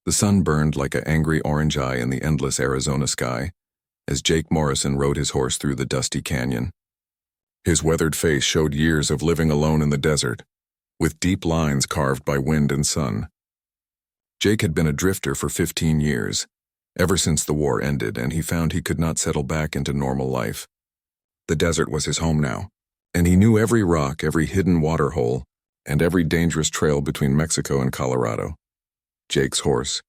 The sun burned like an angry orange eye in the endless Arizona sky as Jake Morrison rode his horse through the dusty canyon. His weathered face showed years of living alone in the desert, with deep lines carved by wind and sun. Jake had been a drifter for 15 years, ever since the war ended, and he found he could not settle back into normal life. The desert was his home now, and he knew every rock, every hidden water hole, and every dangerous trail between Mexico and Colorado. Jake's horse,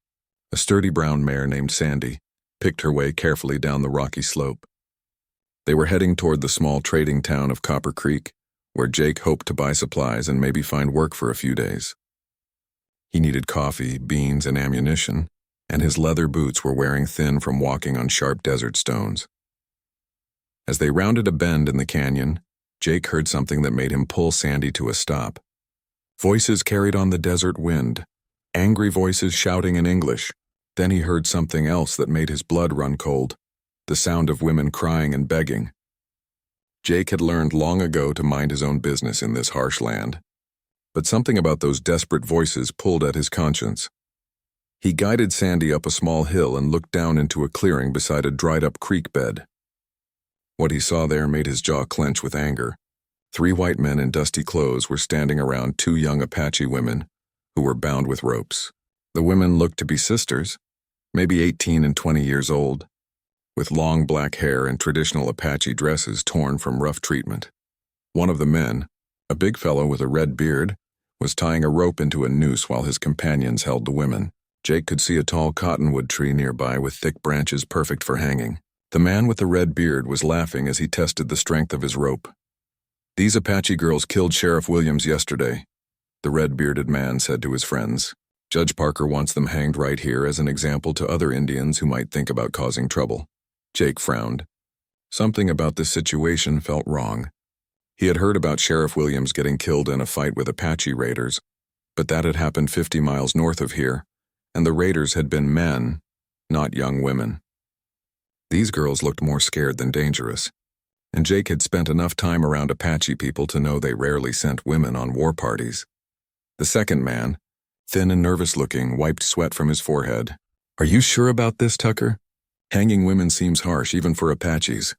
a sturdy brown mare named Sandy, picked her way carefully down the rocky slope. They were heading toward the small trading town of Copper Creek, where Jake hoped to buy supplies and maybe find work for a few days. He needed coffee, beans, and ammunition, and his leather boots were wearing thin from walking on sharp desert stones. As they rounded a bend in the canyon, Jake heard something that made him pull Sandy to a stop. Voices carried on the desert wind, angry voices shouting in English. Then he heard something else that made his blood run cold, the sound of women crying and begging. Jake had learned long ago to mind his own business in this harsh land, but something about those desperate voices pulled at his conscience. He guided Sandy up a small hill and looked down into a clearing beside a dried-up creek bed. What he saw there made his jaw clench with anger. 3 white men in dusty clothes were standing around 2 young Apache women who were bound with ropes. The women looked to be sisters, maybe 18 and 20 years old, with long black hair and traditional Apache dresses torn from rough treatment. One of the men, a big fellow with a red beard, was tying a rope into a noose while his companions held the women. Jake could see a tall cottonwood tree nearby with thick branches perfect for hanging. The man with the red beard was laughing as he tested the strength of his rope. "These Apache girls killed Sheriff Williams yesterday," the red-bearded man said to his friends. "Judge Parker wants them hanged right here as an example to other Indians who might think about causing trouble." Jake frowned. Something about this situation felt wrong. He had heard about Sheriff Williams getting killed in a fight with Apache raiders, but that had happened 50 miles north of here, and the raiders had been men, not young women. These girls looked more scared than dangerous, and Jake had spent enough time around Apache people to know they rarely sent women on war parties. The second man, thin and nervous-looking, wiped sweat from his forehead. "Are you sure about this, Tucker? Hanging women seems harsh even for Apaches."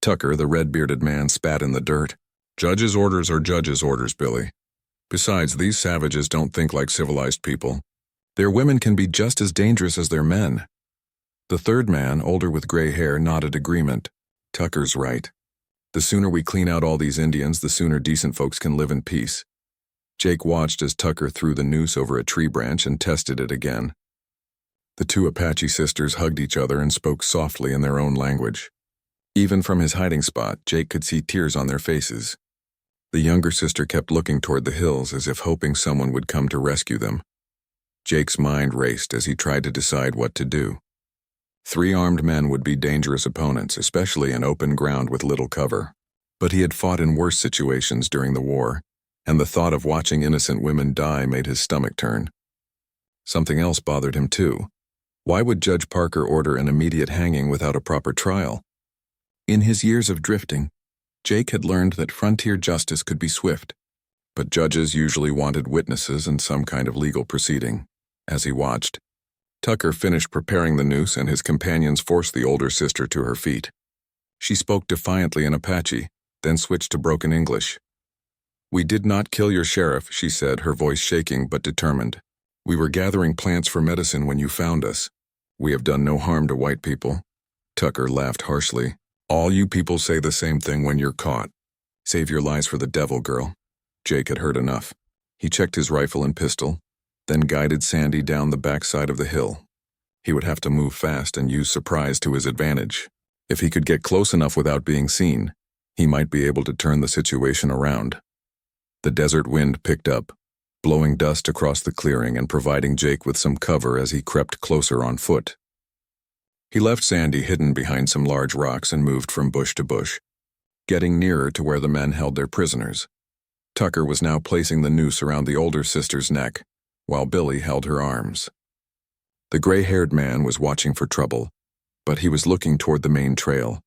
Tucker, the red-bearded man, spat in the dirt. "Judge's orders are judge's orders, Billy. Besides, these savages don't think like civilized people. Their women can be just as dangerous as their men." The third man, older with gray hair, nodded agreement. "Tucker's right. The sooner we clean out all these Indians, the sooner decent folks can live in peace." Jake watched as Tucker threw the noose over a tree branch and tested it again. The 2 Apache sisters hugged each other and spoke softly in their own language. Even from his hiding spot, Jake could see tears on their faces. The younger sister kept looking toward the hills as if hoping someone would come to rescue them. Jake's mind raced as he tried to decide what to do. 3 armed men would be dangerous opponents, especially in open ground with little cover. But he had fought in worse situations during the war, and the thought of watching innocent women die made his stomach turn. Something else bothered him too. Why would Judge Parker order an immediate hanging without a proper trial? In his years of drifting, Jake had learned that frontier justice could be swift, but judges usually wanted witnesses and some kind of legal proceeding. As he watched, Tucker finished preparing the noose and his companions forced the older sister to her feet. She spoke defiantly in Apache, then switched to broken English. "We did not kill your sheriff," she said, her voice shaking but determined. "We were gathering plants for medicine when you found us. We have done no harm to white people." Tucker laughed harshly. "All you people say the same thing when you're caught. Save your lies for the devil, girl." Jake had heard enough. He checked his rifle and pistol, then guided Sandy down the backside of the hill. He would have to move fast and use surprise to his advantage. If he could get close enough without being seen, he might be able to turn the situation around. The desert wind picked up, blowing dust across the clearing and providing Jake with some cover as he crept closer on foot. He left Sandy hidden behind some large rocks and moved from bush to bush, getting nearer to where the men held their prisoners. Tucker was now placing the noose around the older sister's neck, while Billy held her arms. The gray-haired man was watching for trouble, but he was looking toward the main trail,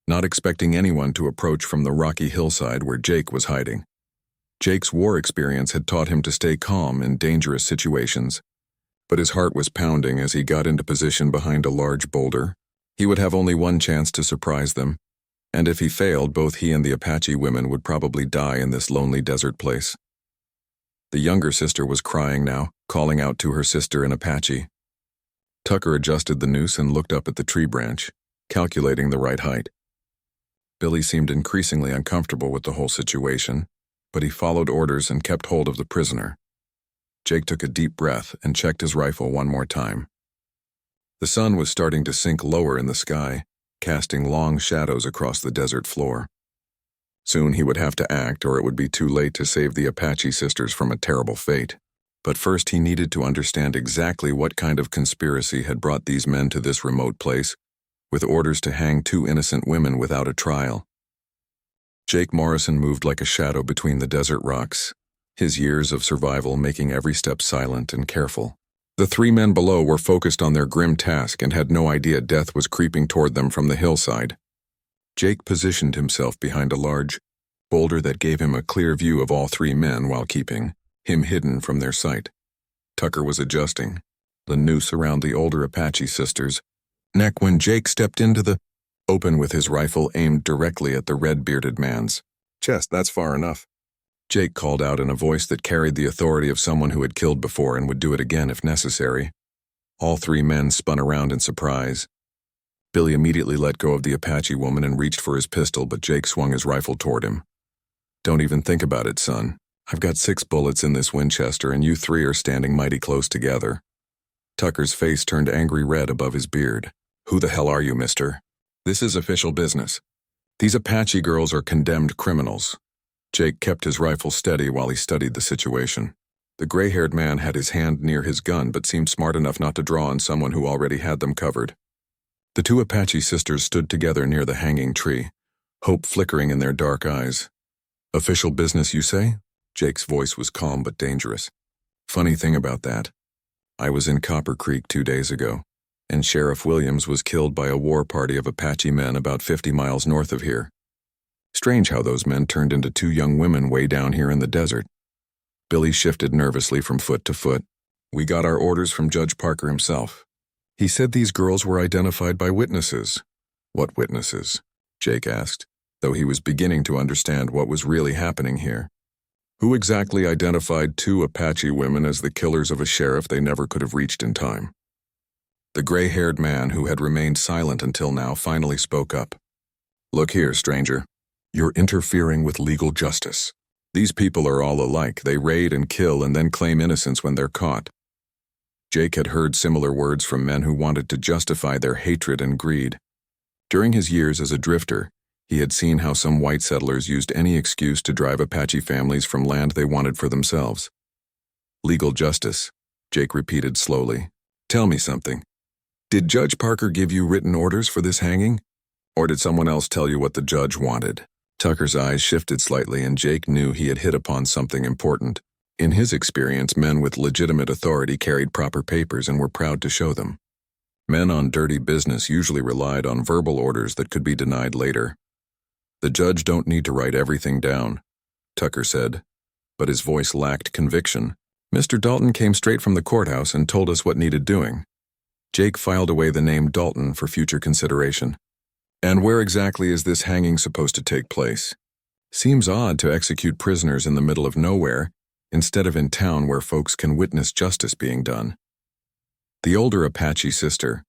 not expecting anyone to approach from the rocky hillside where Jake was hiding. Jake's war experience had taught him to stay calm in dangerous situations, but his heart was pounding as he got into position behind a large boulder. He would have only one chance to surprise them, and if he failed, both he and the Apache women would probably die in this lonely desert place. The younger sister was crying now, calling out to her sister in Apache. Tucker adjusted the noose and looked up at the tree branch, calculating the right height. Billy seemed increasingly uncomfortable with the whole situation, but he followed orders and kept hold of the prisoner. Jake took a deep breath and checked his rifle one more time. The sun was starting to sink lower in the sky, casting long shadows across the desert floor. Soon he would have to act, or it would be too late to save the Apache sisters from a terrible fate. But first he needed to understand exactly what kind of conspiracy had brought these men to this remote place, with orders to hang 2 innocent women without a trial. Jake Morrison moved like a shadow between the desert rocks, his years of survival making every step silent and careful. The 3 men below were focused on their grim task and had no idea death was creeping toward them from the hillside. Jake positioned himself behind a large boulder that gave him a clear view of all 3 men while keeping him hidden from their sight. Tucker was adjusting the noose around the older Apache sister's neck when Jake stepped into the open with his rifle aimed directly at the red-bearded man's chest. "That's far enough," Jake called out in a voice that carried the authority of someone who had killed before and would do it again if necessary. All 3 men spun around in surprise. Billy immediately let go of the Apache woman and reached for his pistol, but Jake swung his rifle toward him. "Don't even think about it, son. I've got 6 bullets in this Winchester and you 3 are standing mighty close together." Tucker's face turned angry red above his beard. "Who the hell are you, mister? This is official business. These Apache girls are condemned criminals." Jake kept his rifle steady while he studied the situation. The gray-haired man had his hand near his gun but seemed smart enough not to draw on someone who already had them covered. The 2 Apache sisters stood together near the hanging tree, hope flickering in their dark eyes. "Official business, you say?" Jake's voice was calm but dangerous. "Funny thing about that. I was in Copper Creek 2 days ago, and Sheriff Williams was killed by a war party of Apache men about 50 miles north of here. Strange how those men turned into 2 young women way down here in the desert." Billy shifted nervously from foot to foot. "We got our orders from Judge Parker himself. He said these girls were identified by witnesses." "What witnesses?" Jake asked, though he was beginning to understand what was really happening here. "Who exactly identified 2 Apache women as the killers of a sheriff they never could have reached in time?" The gray-haired man, who had remained silent until now, finally spoke up. "Look here, stranger. You're interfering with legal justice. These people are all alike. They raid and kill and then claim innocence when they're caught." Jake had heard similar words from men who wanted to justify their hatred and greed. During his years as a drifter, he had seen how some white settlers used any excuse to drive Apache families from land they wanted for themselves. "Legal justice," Jake repeated slowly. "Tell me something. Did Judge Parker give you written orders for this hanging? Or did someone else tell you what the judge wanted?" Tucker's eyes shifted slightly and Jake knew he had hit upon something important. In his experience, men with legitimate authority carried proper papers and were proud to show them. Men on dirty business usually relied on verbal orders that could be denied later. "The judge don't need to write everything down," Tucker said, but his voice lacked conviction. "Mr. Dalton came straight from the courthouse and told us what needed doing." Jake filed away the name Dalton for future consideration. "And where exactly is this hanging supposed to take place? Seems odd to execute prisoners in the middle of nowhere, instead of in town where folks can witness justice being done." The older Apache sister,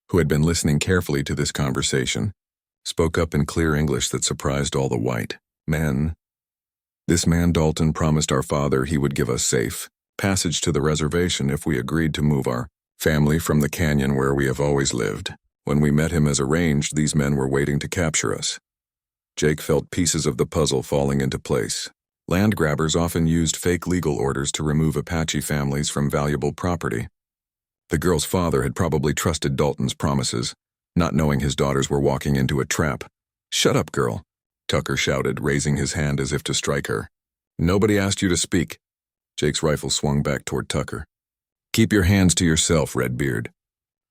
who had been listening carefully to this conversation, spoke up in clear English that surprised all the white men. "This man Dalton promised our father he would give us safe passage to the reservation if we agreed to move our family from the canyon where we have always lived. When we met him as arranged, these men were waiting to capture us." Jake felt pieces of the puzzle falling into place. Land grabbers often used fake legal orders to remove Apache families from valuable property. The girl's father had probably trusted Dalton's promises, not knowing his daughters were walking into a trap. "Shut up, girl," Tucker shouted, raising his hand as if to strike her. "Nobody asked you to speak." Jake's rifle swung back toward Tucker. "Keep your hands to yourself, Redbeard.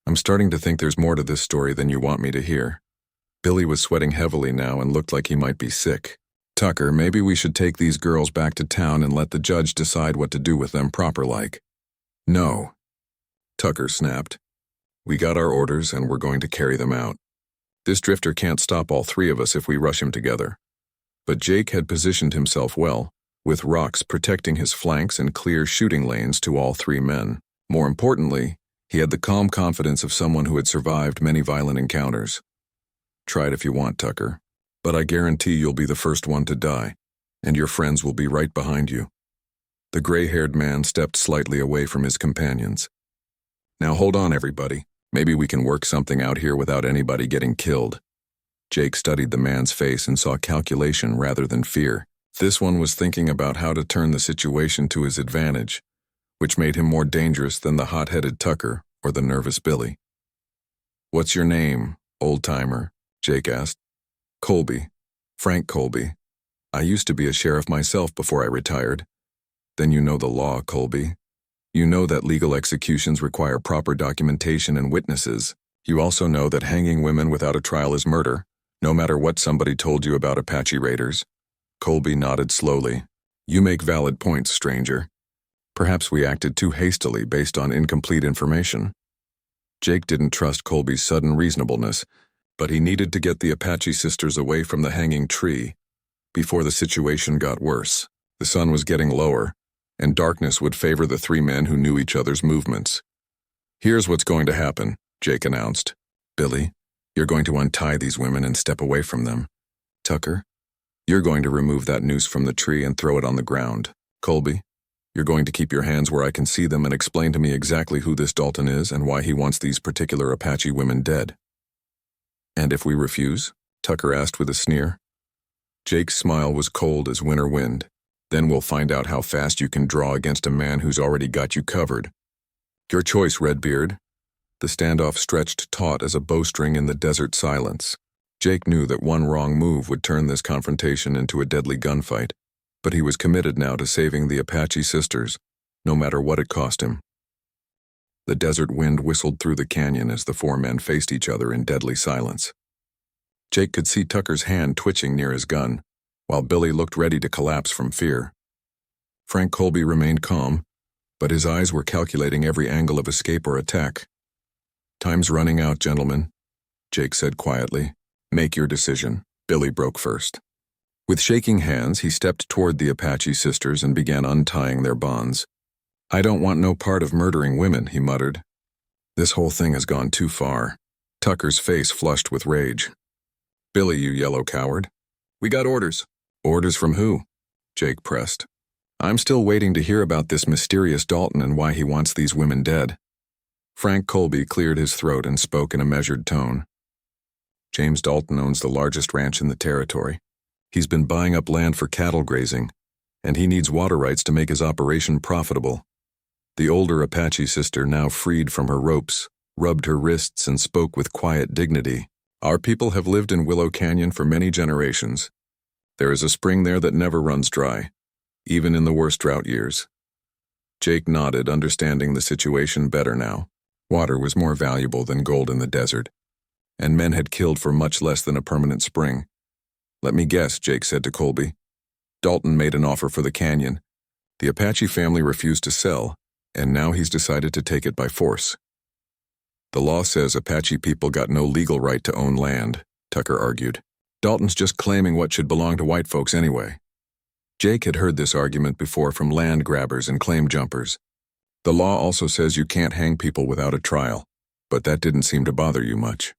I'm starting to think there's more to this story than you want me to hear." Billy was sweating heavily now and looked like he might be sick. "Tucker, maybe we should take these girls back to town and let the judge decide what to do with them proper-like." "No." Tucker snapped. We got our orders and we're going to carry them out. This drifter can't stop all three of us if we rush him together. But Jake had positioned himself well, with rocks protecting his flanks and clear shooting lanes to all three men. More importantly, he had the calm confidence of someone who had survived many violent encounters. Try it if you want, Tucker, but I guarantee you'll be the first one to die, and your friends will be right behind you. The gray-haired man stepped slightly away from his companions. Now hold on, everybody. Maybe we can work something out here without anybody getting killed. Jake studied the man's face and saw calculation rather than fear. This one was thinking about how to turn the situation to his advantage, which made him more dangerous than the hot-headed Tucker or the nervous Billy. What's your name, old-timer? Jake asked. Colby. Frank Colby. I used to be a sheriff myself before I retired. Then you know the law, Colby. You know that legal executions require proper documentation and witnesses. You also know that hanging women without a trial is murder, no matter what somebody told you about Apache raiders. Colby nodded slowly. You make valid points, stranger. Perhaps we acted too hastily based on incomplete information. Jake didn't trust Colby's sudden reasonableness, but he needed to get the Apache sisters away from the hanging tree before the situation got worse. The sun was getting lower, and darkness would favor the three men who knew each other's movements. Here's what's going to happen, Jake announced. Billy, you're going to untie these women and step away from them. Tucker, you're going to remove that noose from the tree and throw it on the ground. Colby, you're going to keep your hands where I can see them and explain to me exactly who this Dalton is and why he wants these particular Apache women dead. And if we refuse? Tucker asked with a sneer. Jake's smile was cold as winter wind. Then we'll find out how fast you can draw against a man who's already got you covered. Your choice, Redbeard. The standoff stretched taut as a bowstring in the desert silence. Jake knew that one wrong move would turn this confrontation into a deadly gunfight, but he was committed now to saving the Apache sisters, no matter what it cost him. The desert wind whistled through the canyon as the four men faced each other in deadly silence. Jake could see Tucker's hand twitching near his gun, while Billy looked ready to collapse from fear. Frank Colby remained calm, but his eyes were calculating every angle of escape or attack. Time's running out, gentlemen, Jake said quietly. Make your decision. Billy broke first. With shaking hands, he stepped toward the Apache sisters and began untying their bonds. I don't want no part of murdering women, he muttered. This whole thing has gone too far. Tucker's face flushed with rage. Billy, you yellow coward. We got orders. Orders from who? Jake pressed. I'm still waiting to hear about this mysterious Dalton and why he wants these women dead. Frank Colby cleared his throat and spoke in a measured tone. James Dalton owns the largest ranch in the territory. He's been buying up land for cattle grazing, and he needs water rights to make his operation profitable. The older Apache sister, now freed from her ropes, rubbed her wrists and spoke with quiet dignity. Our people have lived in Willow Canyon for many generations. There is a spring there that never runs dry, even in the worst drought years. Jake nodded, understanding the situation better now. Water was more valuable than gold in the desert, and men had killed for much less than a permanent spring. Let me guess, Jake said to Colby. Dalton made an offer for the canyon. The Apache family refused to sell, and now he's decided to take it by force. The law says Apache people got no legal right to own land, Tucker argued. Dalton's just claiming what should belong to white folks anyway. Jake had heard this argument before from land grabbers and claim jumpers. The law also says you can't hang people without a trial, but that didn't seem to bother you much.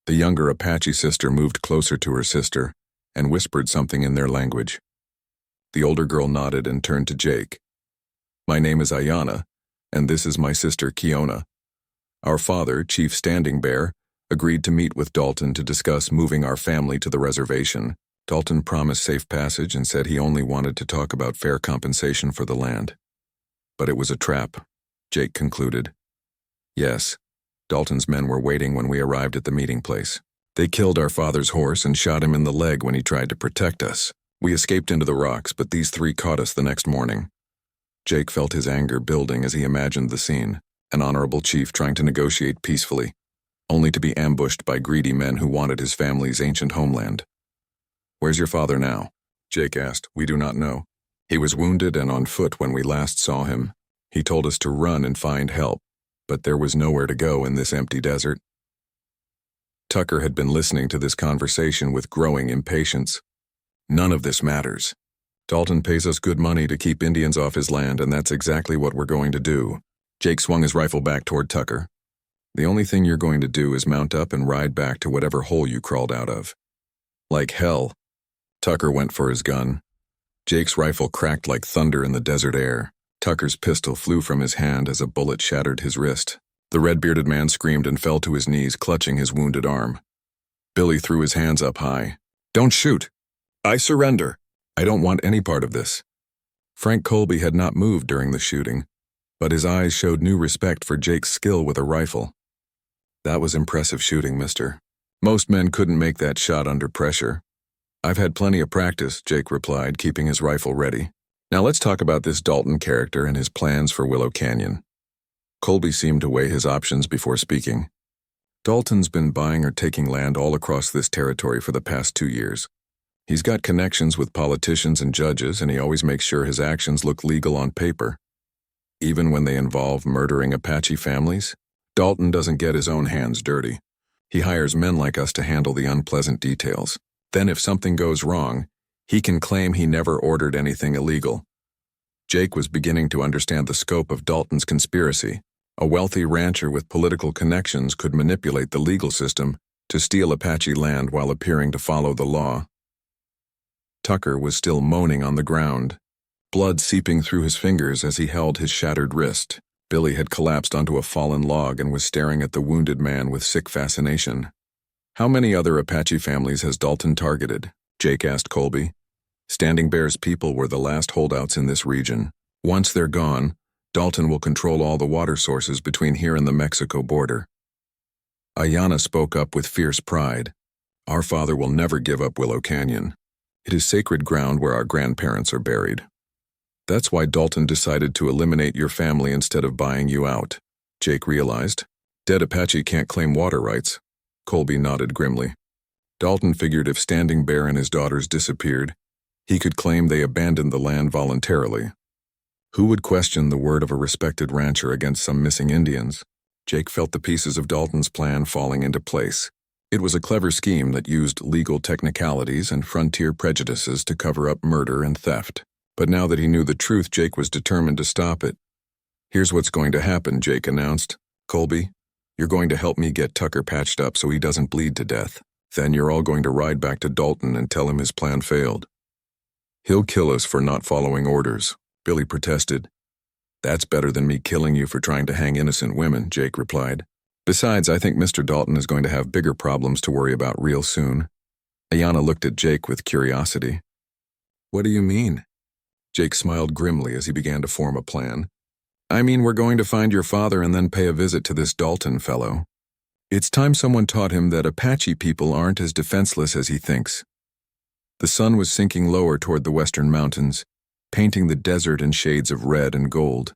The younger Apache sister moved closer to her sister and whispered something in their language. The older girl nodded and turned to Jake. My name is Ayana, and this is my sister Kiona. Our father, Chief Standing Bear, agreed to meet with Dalton to discuss moving our family to the reservation. Dalton promised safe passage and said he only wanted to talk about fair compensation for the land. But it was a trap, Jake concluded. Yes, Dalton's men were waiting when we arrived at the meeting place. They killed our father's horse and shot him in the leg when he tried to protect us. We escaped into the rocks, but these three caught us the next morning. Jake felt his anger building as he imagined the scene, an honorable chief trying to negotiate peacefully, only to be ambushed by greedy men who wanted his family's ancient homeland. Where's your father now? Jake asked. We do not know. He was wounded and on foot when we last saw him. He told us to run and find help. But there was nowhere to go in this empty desert. Tucker had been listening to this conversation with growing impatience. None of this matters. Dalton pays us good money to keep Indians off his land, and that's exactly what we're going to do. Jake swung his rifle back toward Tucker. The only thing you're going to do is mount up and ride back to whatever hole you crawled out of. Like hell. Tucker went for his gun. Jake's rifle cracked like thunder in the desert air. Tucker's pistol flew from his hand as a bullet shattered his wrist. The red-bearded man screamed and fell to his knees, clutching his wounded arm. Billy threw his hands up high. "Don't shoot! I surrender! I don't want any part of this." Frank Colby had not moved during the shooting, but his eyes showed new respect for Jake's skill with a rifle. "That was impressive shooting, mister. Most men couldn't make that shot under pressure." "I've had plenty of practice," Jake replied, keeping his rifle ready. "Now let's talk about this Dalton character and his plans for Willow Canyon." Colby seemed to weigh his options before speaking. "Dalton's been buying or taking land all across this territory for the past 2 years. He's got connections with politicians and judges, and he always makes sure his actions look legal on paper. Even when they involve murdering Apache families, Dalton doesn't get his own hands dirty. He hires men like us to handle the unpleasant details. Then if something goes wrong, he can claim he never ordered anything illegal." Jake was beginning to understand the scope of Dalton's conspiracy. A wealthy rancher with political connections could manipulate the legal system to steal Apache land while appearing to follow the law. Tucker was still moaning on the ground, blood seeping through his fingers as he held his shattered wrist. Billy had collapsed onto a fallen log and was staring at the wounded man with sick fascination. "How many other Apache families has Dalton targeted?" Jake asked Colby. "Standing Bear's people were the last holdouts in this region. Once they're gone, Dalton will control all the water sources between here and the Mexico border." Ayanna spoke up with fierce pride. "Our father will never give up Willow Canyon. It is sacred ground where our grandparents are buried. That's why Dalton decided to eliminate your family instead of buying you out," Jake realized. "Dead Apache can't claim water rights." Colby nodded grimly. Dalton figured if Standing Bear and his daughters disappeared, he could claim they abandoned the land voluntarily. Who would question the word of a respected rancher against some missing Indians? Jake felt the pieces of Dalton's plan falling into place. It was a clever scheme that used legal technicalities and frontier prejudices to cover up murder and theft. But now that he knew the truth, Jake was determined to stop it. "Here's what's going to happen," Jake announced. "Colby, you're going to help me get Tucker patched up so he doesn't bleed to death. Then you're all going to ride back to Dalton and tell him his plan failed." "He'll kill us for not following orders," Billy protested. "That's better than me killing you for trying to hang innocent women," Jake replied. "Besides, I think Mr. Dalton is going to have bigger problems to worry about real soon." Ayanna looked at Jake with curiosity. "What do you mean?" Jake smiled grimly as he began to form a plan. "I mean, we're going to find your father and then pay a visit to this Dalton fellow. It's time someone taught him that Apache people aren't as defenseless as he thinks." The sun was sinking lower toward the western mountains, painting the desert in shades of red and gold.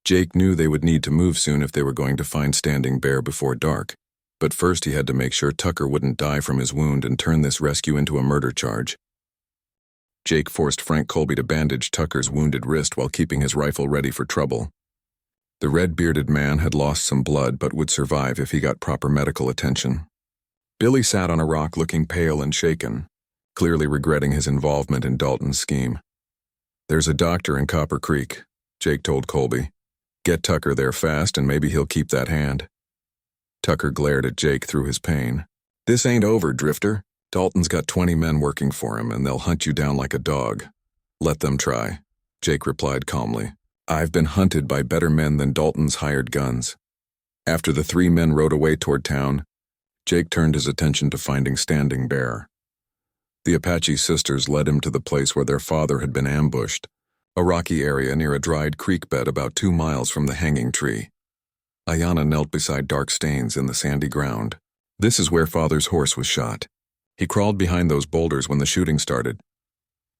Jake knew they would need to move soon if they were going to find Standing Bear before dark, but first he had to make sure Tucker wouldn't die from his wound and turn this rescue into a murder charge. Jake forced Frank Colby to bandage Tucker's wounded wrist while keeping his rifle ready for trouble. The red-bearded man had lost some blood but would survive if he got proper medical attention. Billy sat on a rock looking pale and shaken, clearly regretting his involvement in Dalton's scheme. "There's a doctor in Copper Creek," Jake told Colby. "Get Tucker there fast and maybe he'll keep that hand." Tucker glared at Jake through his pain. "This ain't over, Drifter. Dalton's got 20 men working for him and they'll hunt you down like a dog." "Let them try," Jake replied calmly. "I've been hunted by better men than Dalton's hired guns." After the 3 men rode away toward town, Jake turned his attention to finding Standing Bear. The Apache sisters led him to the place where their father had been ambushed, a rocky area near a dried creek bed about 2 miles from the hanging tree. Ayanna knelt beside dark stains in the sandy ground. "This is where Father's horse was shot. He crawled behind those boulders when the shooting started."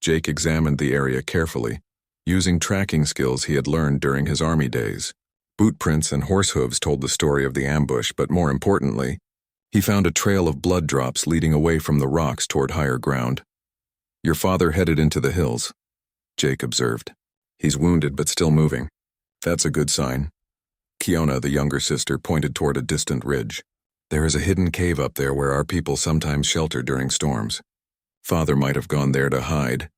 Jake examined the area carefully, using tracking skills he had learned during his army days. Boot prints and horse hooves told the story of the ambush, but more importantly, he found a trail of blood drops leading away from the rocks toward higher ground. "Your father headed into the hills," Jake observed. "He's wounded but still moving. That's a good sign." Kiona, the younger sister, pointed toward a distant ridge. There is a hidden cave up there where our people sometimes shelter during storms. Father might have gone there to hide.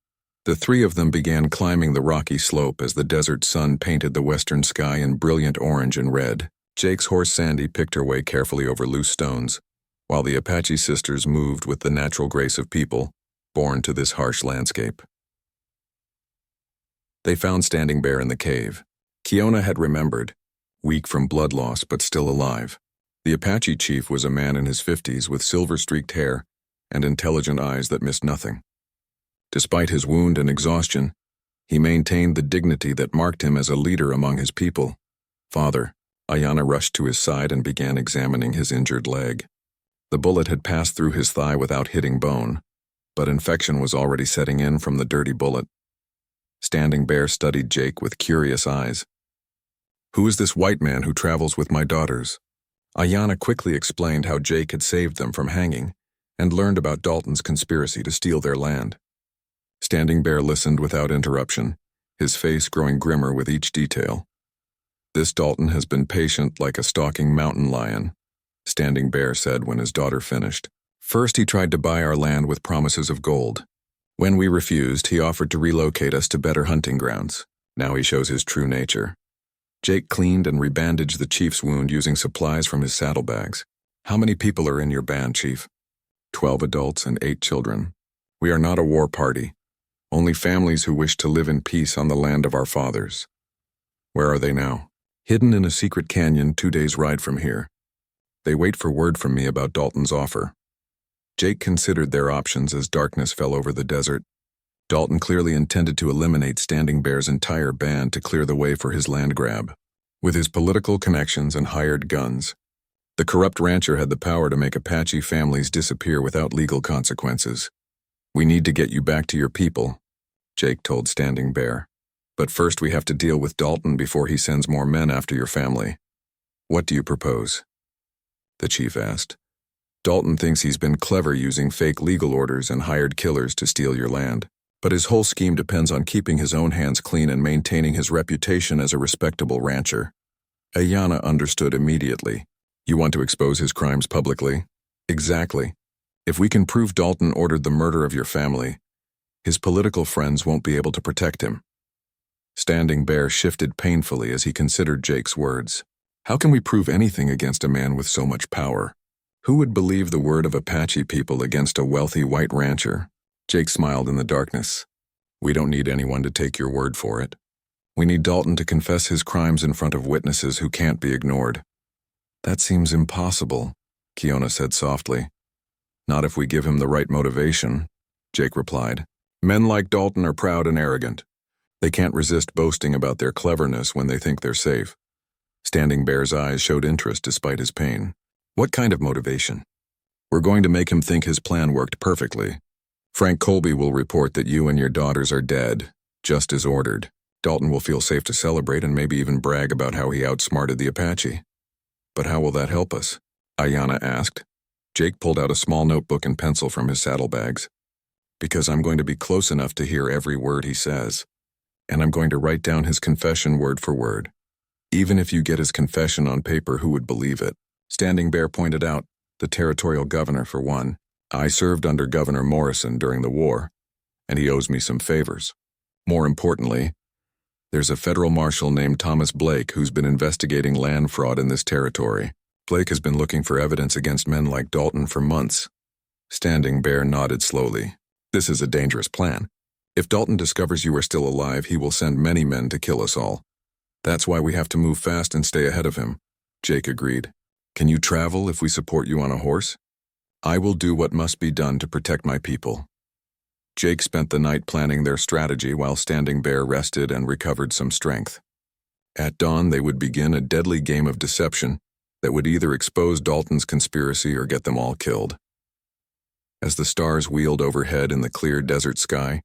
The three of them began climbing the rocky slope as the desert sun painted the western sky in brilliant orange and red. Jake's horse Sandy picked her way carefully over loose stones, while the Apache sisters moved with the natural grace of people, born to this harsh landscape. They found Standing Bear in the cave. Kiona had remembered, weak from blood loss but still alive. The Apache chief was a man in his 50s with silver-streaked hair and intelligent eyes that missed nothing. Despite his wound and exhaustion, he maintained the dignity that marked him as a leader among his people. Father, Ayana rushed to his side and began examining his injured leg. The bullet had passed through his thigh without hitting bone, but infection was already setting in from the dirty bullet. Standing Bear studied Jake with curious eyes. "Who is this white man who travels with my daughters?" Ayana quickly explained how Jake had saved them from hanging and learned about Dalton's conspiracy to steal their land. Standing Bear listened without interruption, his face growing grimmer with each detail. "This Dalton has been patient like a stalking mountain lion," Standing Bear said when his daughter finished. "First he tried to buy our land with promises of gold. When we refused, he offered to relocate us to better hunting grounds. Now he shows his true nature." Jake cleaned and rebandaged the chief's wound using supplies from his saddlebags. "How many people are in your band, Chief?" 12 adults and 8 children. "We are not a war party. Only families who wish to live in peace on the land of our fathers." "Where are they now?" "Hidden in a secret canyon 2 days' ride from here. They wait for word from me about Dalton's offer." Jake considered their options as darkness fell over the desert. Dalton clearly intended to eliminate Standing Bear's entire band to clear the way for his land grab. With his political connections and hired guns, the corrupt rancher had the power to make Apache families disappear without legal consequences. "We need to get you back to your people," Jake told Standing Bear. "But first we have to deal with Dalton before he sends more men after your family." "What do you propose?" the chief asked. "Dalton thinks he's been clever using fake legal orders and hired killers to steal your land. But his whole scheme depends on keeping his own hands clean and maintaining his reputation as a respectable rancher." Ayana understood immediately. "You want to expose his crimes publicly?" "Exactly. If we can prove Dalton ordered the murder of your family, his political friends won't be able to protect him." Standing Bear shifted painfully as he considered Jake's words. "How can we prove anything against a man with so much power? Who would believe the word of Apache people against a wealthy white rancher?" Jake smiled in the darkness. "We don't need anyone to take your word for it. We need Dalton to confess his crimes in front of witnesses who can't be ignored." "That seems impossible," Kiona said softly. "Not if we give him the right motivation," Jake replied. "Men like Dalton are proud and arrogant. They can't resist boasting about their cleverness when they think they're safe." Standing Bear's eyes showed interest despite his pain. "What kind of motivation?" "We're going to make him think his plan worked perfectly. Frank Colby will report that you and your daughters are dead, just as ordered. Dalton will feel safe to celebrate and maybe even brag about how he outsmarted the Apache." "But how will that help us?" Ayana asked. Jake pulled out a small notebook and pencil from his saddlebags. "Because I'm going to be close enough to hear every word he says. And I'm going to write down his confession word for word. Even if you get his confession on paper, who would believe it?" Standing Bear pointed out, "The territorial governor, for one. I served under Governor Morrison during the war, and he owes me some favors. More importantly, there's a federal marshal named Thomas Blake who's been investigating land fraud in this territory. Blake has been looking for evidence against men like Dalton for months." Standing Bear nodded slowly. "This is a dangerous plan. If Dalton discovers you are still alive, he will send many men to kill us all. That's why we have to move fast and stay ahead of him." Jake agreed. "Can you travel if we support you on a horse?" "I will do what must be done to protect my people." Jake spent the night planning their strategy while Standing Bear rested and recovered some strength. At dawn, they would begin a deadly game of deception that would either expose Dalton's conspiracy or get them all killed. As the stars wheeled overhead in the clear desert sky,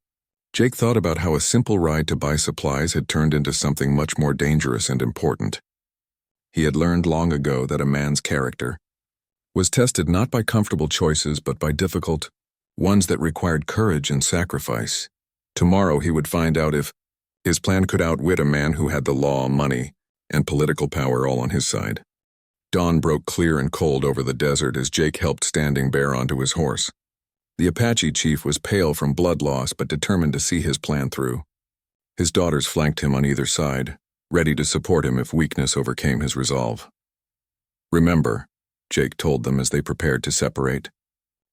Jake thought about how a simple ride to buy supplies had turned into something much more dangerous and important. He had learned long ago that a man's character was tested not by comfortable choices but by difficult ones that required courage and sacrifice. Tomorrow he would find out if his plan could outwit a man who had the law, money, and political power all on his side. Dawn broke clear and cold over the desert as Jake helped Standing Bear onto his horse. The Apache chief was pale from blood loss but determined to see his plan through. His daughters flanked him on either side, ready to support him if weakness overcame his resolve. "Remember," Jake told them as they prepared to separate,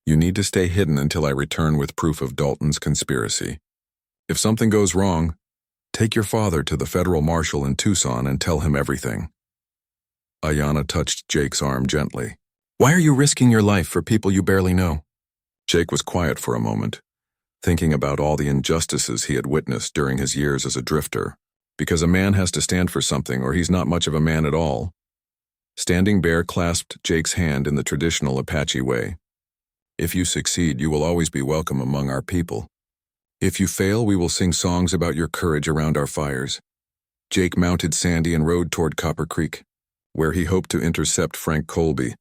"you need to stay hidden until I return with proof of Dalton's conspiracy. If something goes wrong, take your father to the federal marshal in Tucson and tell him everything." Ayanna touched Jake's arm gently. "Why are you risking your life for people you barely know?" Jake was quiet for a moment, thinking about all the injustices he had witnessed during his years as a drifter. Because a man has to stand for something or he's not much of a man at all. Standing Bear clasped Jake's hand in the traditional Apache way. "If you succeed, you will always be welcome among our people. If you fail, we will sing songs about your courage around our fires." Jake mounted Sandy and rode toward Copper Creek, where he hoped to intercept Frank Colby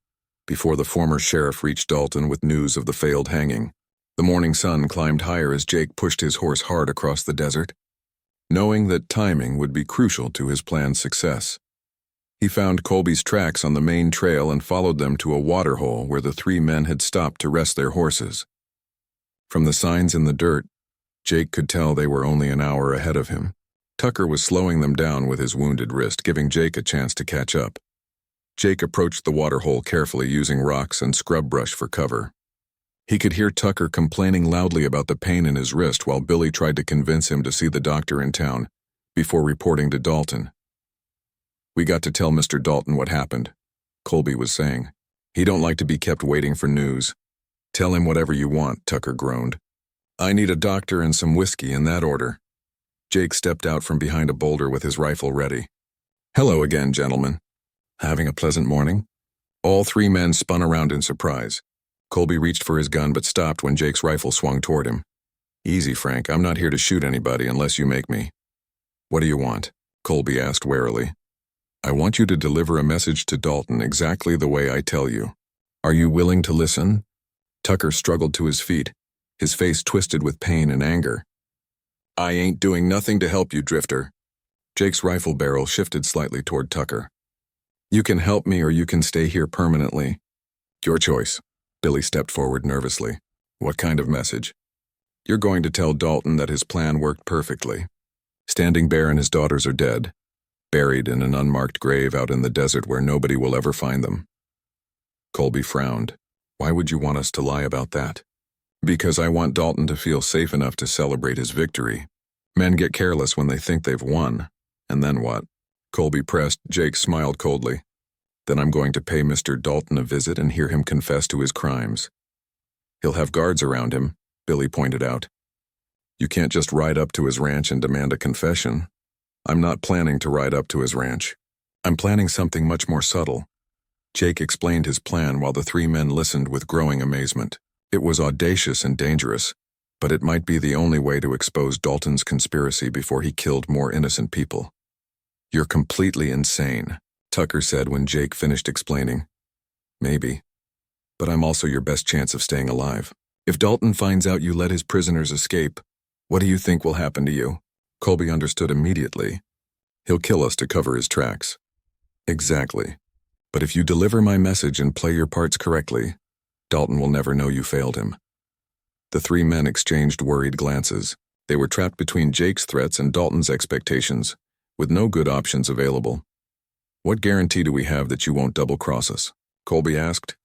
before the former sheriff reached Dalton with news of the failed hanging. The morning sun climbed higher as Jake pushed his horse hard across the desert, knowing that timing would be crucial to his plan's success. He found Colby's tracks on the main trail and followed them to a waterhole where the three men had stopped to rest their horses. From the signs in the dirt, Jake could tell they were only an hour ahead of him. Tucker was slowing them down with his wounded wrist, giving Jake a chance to catch up. Jake approached the waterhole carefully, using rocks and scrub brush for cover. He could hear Tucker complaining loudly about the pain in his wrist while Billy tried to convince him to see the doctor in town before reporting to Dalton. "We got to tell Mr. Dalton what happened," Colby was saying. "He don't like to be kept waiting for news." "Tell him whatever you want," Tucker groaned. "I need a doctor and some whiskey in that order." Jake stepped out from behind a boulder with his rifle ready. "Hello again, gentlemen. Having a pleasant morning?" All three men spun around in surprise. Colby reached for his gun but stopped when Jake's rifle swung toward him. "Easy, Frank. I'm not here to shoot anybody unless you make me." "What do you want?" Colby asked warily. "I want you to deliver a message to Dalton exactly the way I tell you. Are you willing to listen?" Tucker struggled to his feet, his face twisted with pain and anger. "I ain't doing nothing to help you, Drifter." Jake's rifle barrel shifted slightly toward Tucker. "You can help me or you can stay here permanently. Your choice." Billy stepped forward nervously. "What kind of message?" "You're going to tell Dalton that his plan worked perfectly. Standing Bear and his daughters are dead, buried in an unmarked grave out in the desert where nobody will ever find them." Colby frowned. "Why would you want us to lie about that?" "Because I want Dalton to feel safe enough to celebrate his victory. Men get careless when they think they've won. And then what?" Colby pressed. Jake smiled coldly. "Then I'm going to pay Mr. Dalton a visit and hear him confess to his crimes." "He'll have guards around him," Billy pointed out. "You can't just ride up to his ranch and demand a confession." "I'm not planning to ride up to his ranch. I'm planning something much more subtle." Jake explained his plan while the three men listened with growing amazement. It was audacious and dangerous, but it might be the only way to expose Dalton's conspiracy before he killed more innocent people. "You're completely insane," Tucker said when Jake finished explaining. "Maybe, but I'm also your best chance of staying alive. If Dalton finds out you let his prisoners escape, what do you think will happen to you?" Colby understood immediately. "He'll kill us to cover his tracks." "Exactly. But if you deliver my message and play your parts correctly, Dalton will never know you failed him." The three men exchanged worried glances. They were trapped between Jake's threats and Dalton's expectations, with no good options available. "What guarantee do we have that you won't double-cross us?" Colby asked.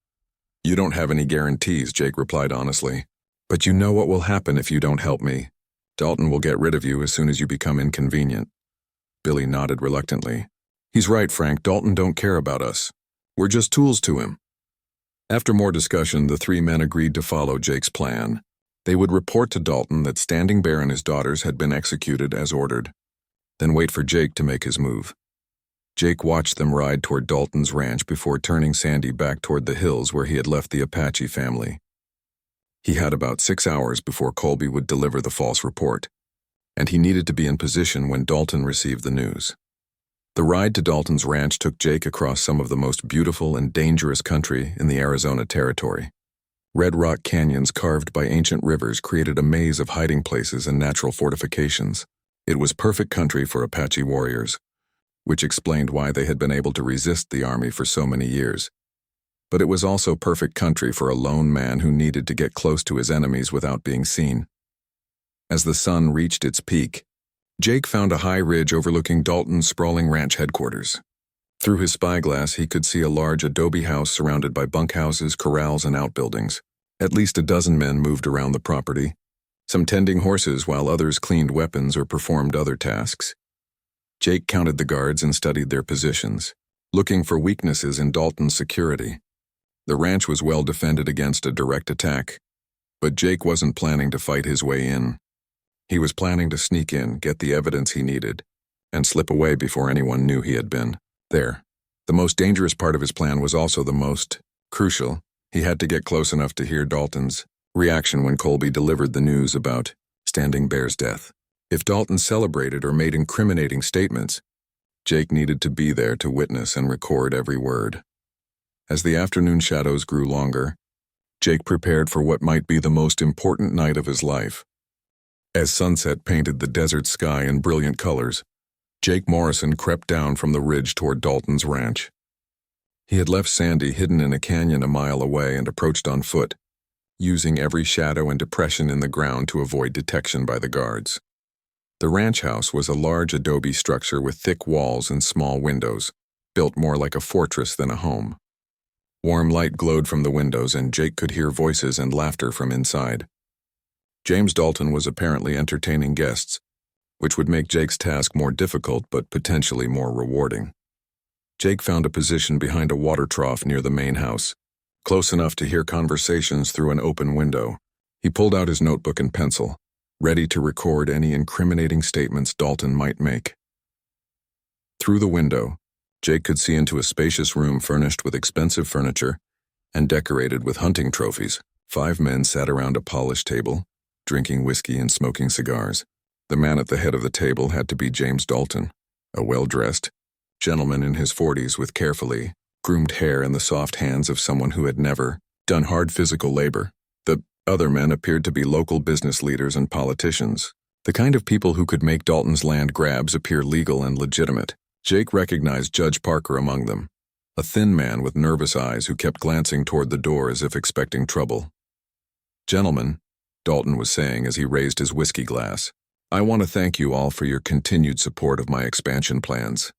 "You don't have any guarantees," Jake replied honestly. "But you know what will happen if you don't help me. Dalton will get rid of you as soon as you become inconvenient." Billy nodded reluctantly. "He's right, Frank. Dalton don't care about us. We're just tools to him." After more discussion, the three men agreed to follow Jake's plan. They would report to Dalton that Standing Bear and his daughters had been executed as ordered, then wait for Jake to make his move. Jake watched them ride toward Dalton's ranch before turning Sandy back toward the hills where he had left the Apache family. He had about 6 hours before Colby would deliver the false report, and he needed to be in position when Dalton received the news. The ride to Dalton's ranch took Jake across some of the most beautiful and dangerous country in the Arizona territory. Red rock canyons carved by ancient rivers created a maze of hiding places and natural fortifications. It was perfect country for Apache warriors. which explained why they had been able to resist the army for so many years. But it was also perfect country for a lone man who needed to get close to his enemies without being seen. As the sun reached its peak, Jake found a high ridge overlooking Dalton's sprawling ranch headquarters. Through his spyglass, he could see a large adobe house surrounded by bunkhouses, corrals, and outbuildings. At least a dozen men moved around the property, some tending horses while others cleaned weapons or performed other tasks. Jake counted the guards and studied their positions, looking for weaknesses in Dalton's security. The ranch was well defended against a direct attack, but Jake wasn't planning to fight his way in. He was planning to sneak in, get the evidence he needed, and slip away before anyone knew he had been there. The most dangerous part of his plan was also the most crucial. He had to get close enough to hear Dalton's reaction when Colby delivered the news about Standing Bear's death. If Dalton celebrated or made incriminating statements, Jake needed to be there to witness and record every word. As the afternoon shadows grew longer, Jake prepared for what might be the most important night of his life. As sunset painted the desert sky in brilliant colors, Jake Morrison crept down from the ridge toward Dalton's ranch. He had left Sandy hidden in a canyon a mile away and approached on foot, using every shadow and depression in the ground to avoid detection by the guards. The ranch house was a large adobe structure with thick walls and small windows, built more like a fortress than a home. Warm light glowed from the windows, and Jake could hear voices and laughter from inside. James Dalton was apparently entertaining guests, which would make Jake's task more difficult but potentially more rewarding. Jake found a position behind a water trough near the main house, close enough to hear conversations through an open window. He pulled out his notebook and pencil, ready to record any incriminating statements Dalton might make. Through the window, Jake could see into a spacious room furnished with expensive furniture and decorated with hunting trophies. 5 men sat around a polished table, drinking whiskey and smoking cigars. The man at the head of the table had to be James Dalton, a well-dressed gentleman in his 40s with carefully groomed hair and the soft hands of someone who had never done hard physical labor. The other men appeared to be local business leaders and politicians, the kind of people who could make Dalton's land grabs appear legal and legitimate. Jake recognized Judge Parker among them, a thin man with nervous eyes who kept glancing toward the door as if expecting trouble. "Gentlemen," Dalton was saying as he raised his whiskey glass, "I want to thank you all for your continued support of my expansion plans.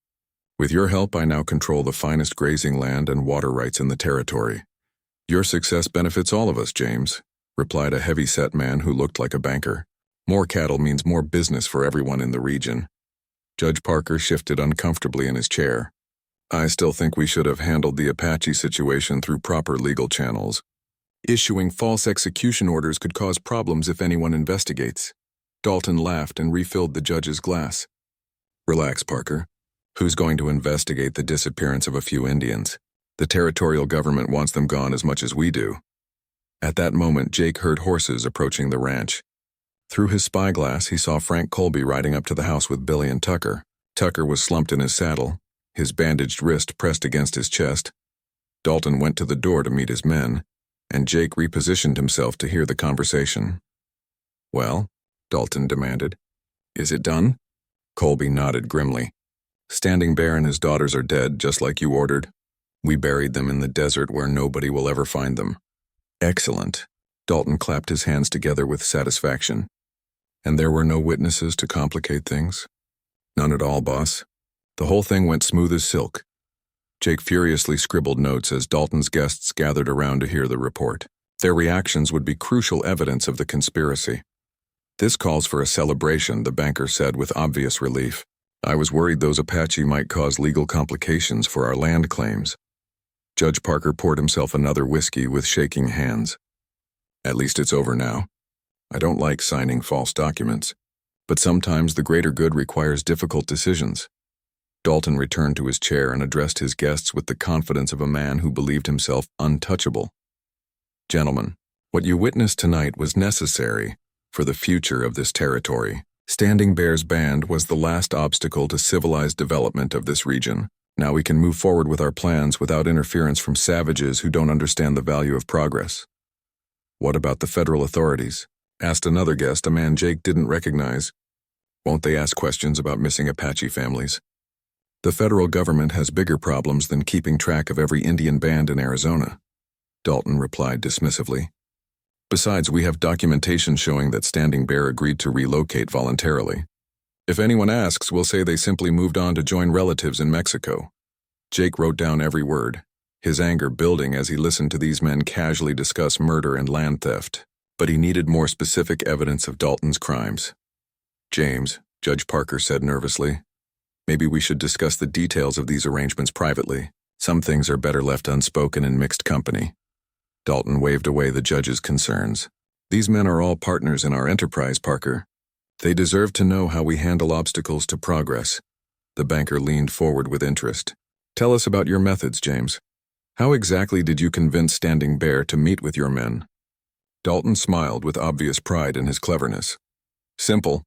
With your help, I now control the finest grazing land and water rights in the territory. Your success benefits all of us, James," replied a heavy-set man who looked like a banker. "More cattle means more business for everyone in the region." Judge Parker shifted uncomfortably in his chair. "I still think we should have handled the Apache situation through proper legal channels. Issuing false execution orders could cause problems if anyone investigates." Dalton laughed and refilled the judge's glass. "Relax, Parker. Who's going to investigate the disappearance of a few Indians? The territorial government wants them gone as much as we do." At that moment, Jake heard horses approaching the ranch. Through his spyglass, he saw Frank Colby riding up to the house with Billy and Tucker. Tucker was slumped in his saddle, his bandaged wrist pressed against his chest. Dalton went to the door to meet his men, and Jake repositioned himself to hear the conversation. "Well," Dalton demanded, "is it done?" Colby nodded grimly. "Standing Bear and his daughters are dead, just like you ordered. We buried them in the desert where nobody will ever find them." "Excellent." Dalton clapped his hands together with satisfaction. "And there were no witnesses to complicate things?" "None at all, boss. The whole thing went smooth as silk." Jake furiously scribbled notes as Dalton's guests gathered around to hear the report. Their reactions would be crucial evidence of the conspiracy. "This calls for a celebration," the banker said with obvious relief. "I was worried those Apache might cause legal complications for our land claims." Judge Parker poured himself another whiskey with shaking hands. "At least it's over now. I don't like signing false documents, but sometimes the greater good requires difficult decisions." Dalton returned to his chair and addressed his guests with the confidence of a man who believed himself untouchable. "Gentlemen, what you witnessed tonight was necessary for the future of this territory. Standing Bear's band was the last obstacle to civilized development of this region. Now we can move forward with our plans without interference from savages who don't understand the value of progress." "What about the federal authorities?" asked another guest, a man Jake didn't recognize. "Won't they ask questions about missing Apache families?" The federal government has bigger problems than keeping track of every Indian band in Arizona, Dalton replied dismissively. Besides, we have documentation showing that Standing Bear agreed to relocate voluntarily. If anyone asks, we'll say they simply moved on to join relatives in Mexico. Jake wrote down every word, his anger building as he listened to these men casually discuss murder and land theft. But he needed more specific evidence of Dalton's crimes. James, Judge Parker said nervously, maybe we should discuss the details of these arrangements privately. Some things are better left unspoken in mixed company. Dalton waved away the judge's concerns. These men are all partners in our enterprise, Parker. They deserve to know how we handle obstacles to progress. The banker leaned forward with interest. Tell us about your methods, James. How exactly did you convince Standing Bear to meet with your men? Dalton smiled with obvious pride in his cleverness. Simple.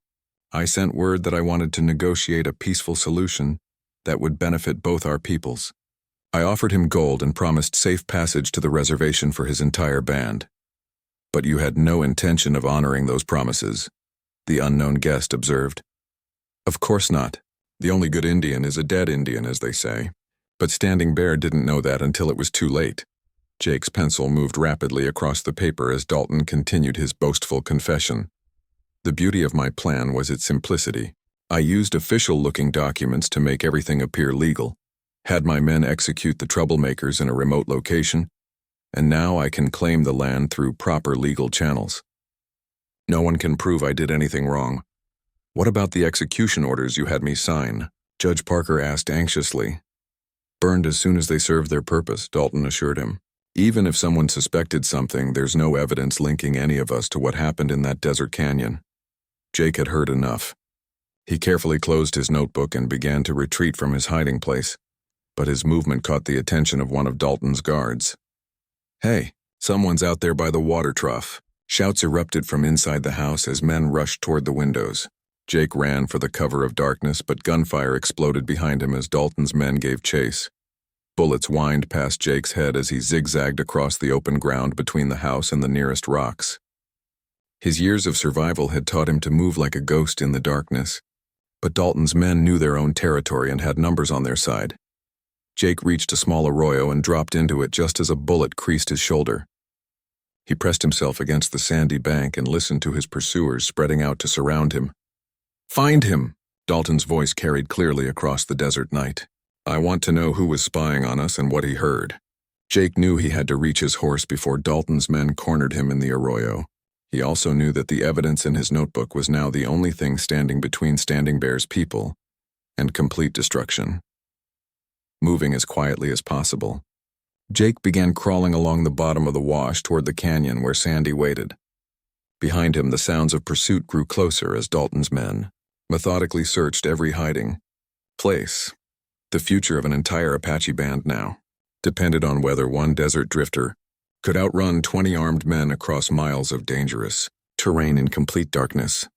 I sent word that I wanted to negotiate a peaceful solution that would benefit both our peoples. I offered him gold and promised safe passage to the reservation for his entire band. But you had no intention of honoring those promises, the unknown guest observed. Of course not. The only good Indian is a dead Indian, as they say. But Standing Bear didn't know that until it was too late. Jake's pencil moved rapidly across the paper as Dalton continued his boastful confession. The beauty of my plan was its simplicity. I used official-looking documents to make everything appear legal, had my men execute the troublemakers in a remote location, and now I can claim the land through proper legal channels. No one can prove I did anything wrong. What about the execution orders you had me sign? Judge Parker asked anxiously. Burned as soon as they served their purpose, Dalton assured him. Even if someone suspected something, there's no evidence linking any of us to what happened in that desert canyon. Jake had heard enough. He carefully closed his notebook and began to retreat from his hiding place, but his movement caught the attention of one of Dalton's guards. Hey, someone's out there by the water trough. Shouts erupted from inside the house as men rushed toward the windows. Jake ran for the cover of darkness, but gunfire exploded behind him as Dalton's men gave chase. Bullets whined past Jake's head as he zigzagged across the open ground between the house and the nearest rocks. His years of survival had taught him to move like a ghost in the darkness, but Dalton's men knew their own territory and had numbers on their side. Jake reached a small arroyo and dropped into it just as a bullet creased his shoulder. He pressed himself against the sandy bank and listened to his pursuers spreading out to surround him. Find him! Dalton's voice carried clearly across the desert night. I want to know who was spying on us and what he heard. Jake knew he had to reach his horse before Dalton's men cornered him in the arroyo. He also knew that the evidence in his notebook was now the only thing standing between Standing Bear's people and complete destruction. Moving as quietly as possible, Jake began crawling along the bottom of the wash toward the canyon where Sandy waited. Behind him, the sounds of pursuit grew closer as Dalton's men methodically searched every hiding place. The future of an entire Apache band now depended on whether one desert drifter could outrun 20 armed men across miles of dangerous terrain in complete darkness.